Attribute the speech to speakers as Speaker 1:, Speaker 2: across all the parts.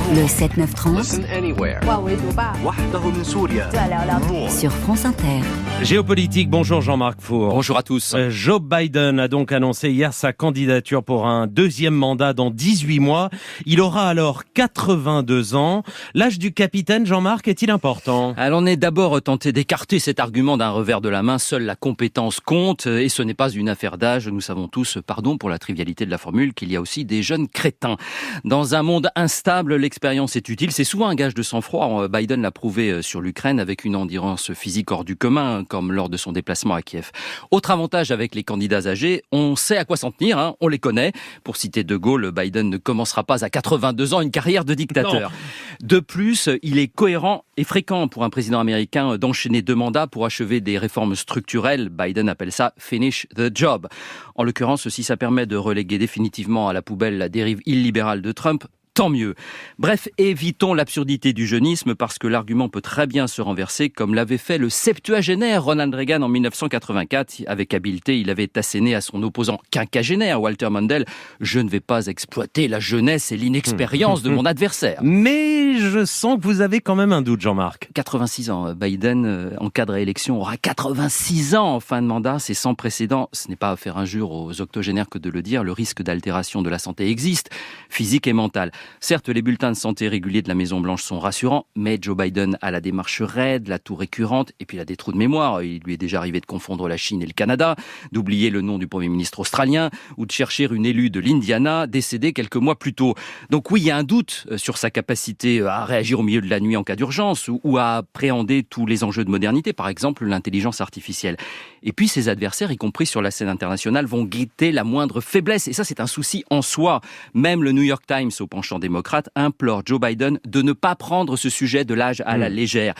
Speaker 1: Le 7-9-30 sur France Inter.
Speaker 2: Géopolitique, bonjour Jean-Marc Four.
Speaker 3: Bonjour à tous.
Speaker 2: Joe Biden a donc annoncé hier sa candidature pour un deuxième mandat dans 18 mois. Il aura alors 82 ans. L'âge du capitaine, Jean-Marc, est-il important ?
Speaker 3: Alors on est d'abord tenté d'écarter cet argument d'un revers de la main. Seule la compétence compte et ce n'est pas une affaire d'âge. Nous savons tous, pardon pour la trivialité de la formule, qu'il y a aussi des jeunes crétins. Dans un monde instable, l'expérience est utile. C'est souvent un gage de sang-froid. Biden l'a prouvé sur l'Ukraine avec une endurance physique hors du commun, comme lors de son déplacement à Kiev. Autre avantage avec les candidats âgés, on sait à quoi s'en tenir, on les connaît. Pour citer De Gaulle, Biden ne commencera pas à 82 ans une carrière de dictateur. Non. De plus, il est cohérent et fréquent pour un président américain d'enchaîner 2 mandats pour achever des réformes structurelles. Biden appelle ça « finish the job ». En l'occurrence, si ça permet de reléguer définitivement à la poubelle la dérive illibérale de Trump, tant mieux. Bref, évitons l'absurdité du jeunisme parce que l'argument peut très bien se renverser comme l'avait fait le septuagénaire Ronald Reagan en 1984. Avec habileté, il avait asséné à son opposant quinquagénaire Walter Mondale « Je ne vais pas exploiter la jeunesse et l'inexpérience de mon adversaire ».
Speaker 2: Mais je sens que vous avez quand même un doute, Jean-Marc.
Speaker 3: 86 ans. Biden, en cas de réélection, aura 86 ans en fin de mandat. C'est sans précédent. Ce n'est pas à faire injure aux octogénaires que de le dire. Le risque d'altération de la santé existe, physique et mentale. Certes, les bulletins de santé réguliers de la Maison-Blanche sont rassurants, mais Joe Biden a la démarche raide, la toux récurrente, et puis il a des trous de mémoire. Il lui est déjà arrivé de confondre la Chine et le Canada, d'oublier le nom du Premier ministre australien, ou de chercher une élue de l'Indiana, décédée quelques mois plus tôt. Donc oui, il y a un doute sur sa capacité à réagir au milieu de la nuit en cas d'urgence, ou à appréhender tous les enjeux de modernité, par exemple l'intelligence artificielle. Et puis ses adversaires, y compris sur la scène internationale, vont guetter la moindre faiblesse, et ça c'est un souci en soi. Même le New York Times, au penchant démocrate, implore Joe Biden de ne pas prendre ce sujet de l'âge à la légère.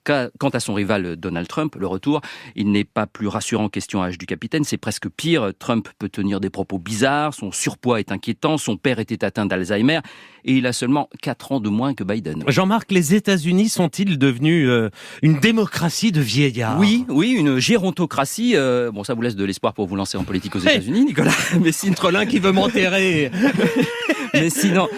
Speaker 3: Quant à son rival Donald Trump, le retour, il n'est pas plus rassurant question âge du capitaine, c'est presque pire. Trump peut tenir des propos bizarres, son surpoids est inquiétant, son père était atteint d'Alzheimer et il a seulement 4 ans de moins que Biden.
Speaker 2: Jean-Marc, les États-Unis sont-ils devenus une démocratie de vieillards ?
Speaker 3: Oui, une gérontocratie. Bon, ça vous laisse de l'espoir pour vous lancer en politique aux États-Unis, Nicolas.
Speaker 2: Mais sinon, entre l'un qui veut m'enterrer.
Speaker 3: Mais sinon,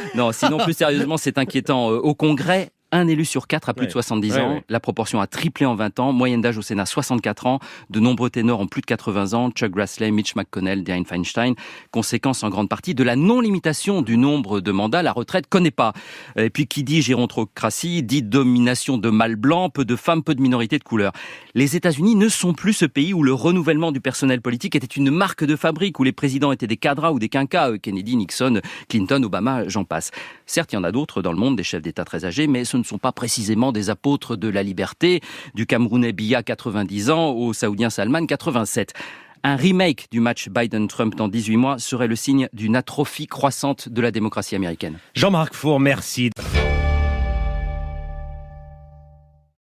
Speaker 3: plus sérieusement, c'est inquiétant. Au Congrès, un élu sur 4 a plus de 70 ans. La proportion a triplé en 20 ans. Moyenne d'âge au Sénat, 64 ans. De nombreux ténors ont plus de 80 ans. Chuck Grassley, Mitch McConnell, Dianne Feinstein. Conséquence en grande partie de la non-limitation du nombre de mandats. La retraite connaît pas. Et puis, qui dit gérontocratie, dit domination de mâles blancs, peu de femmes, peu de minorités de couleur. Les États-Unis ne sont plus ce pays où le renouvellement du personnel politique était une marque de fabrique, où les présidents étaient des cadras ou des quinquas. Kennedy, Nixon, Clinton, Obama, j'en passe. Certes, il y en a d'autres dans le monde, des chefs d'État très âgés, mais ce ne sont pas précisément des apôtres de la liberté, du Camerounais Biya, 90 ans, au Saoudien Salman, 87. Un remake du match Biden-Trump dans 18 mois serait le signe d'une atrophie croissante de la démocratie américaine.
Speaker 2: Jean-Marc Four, merci.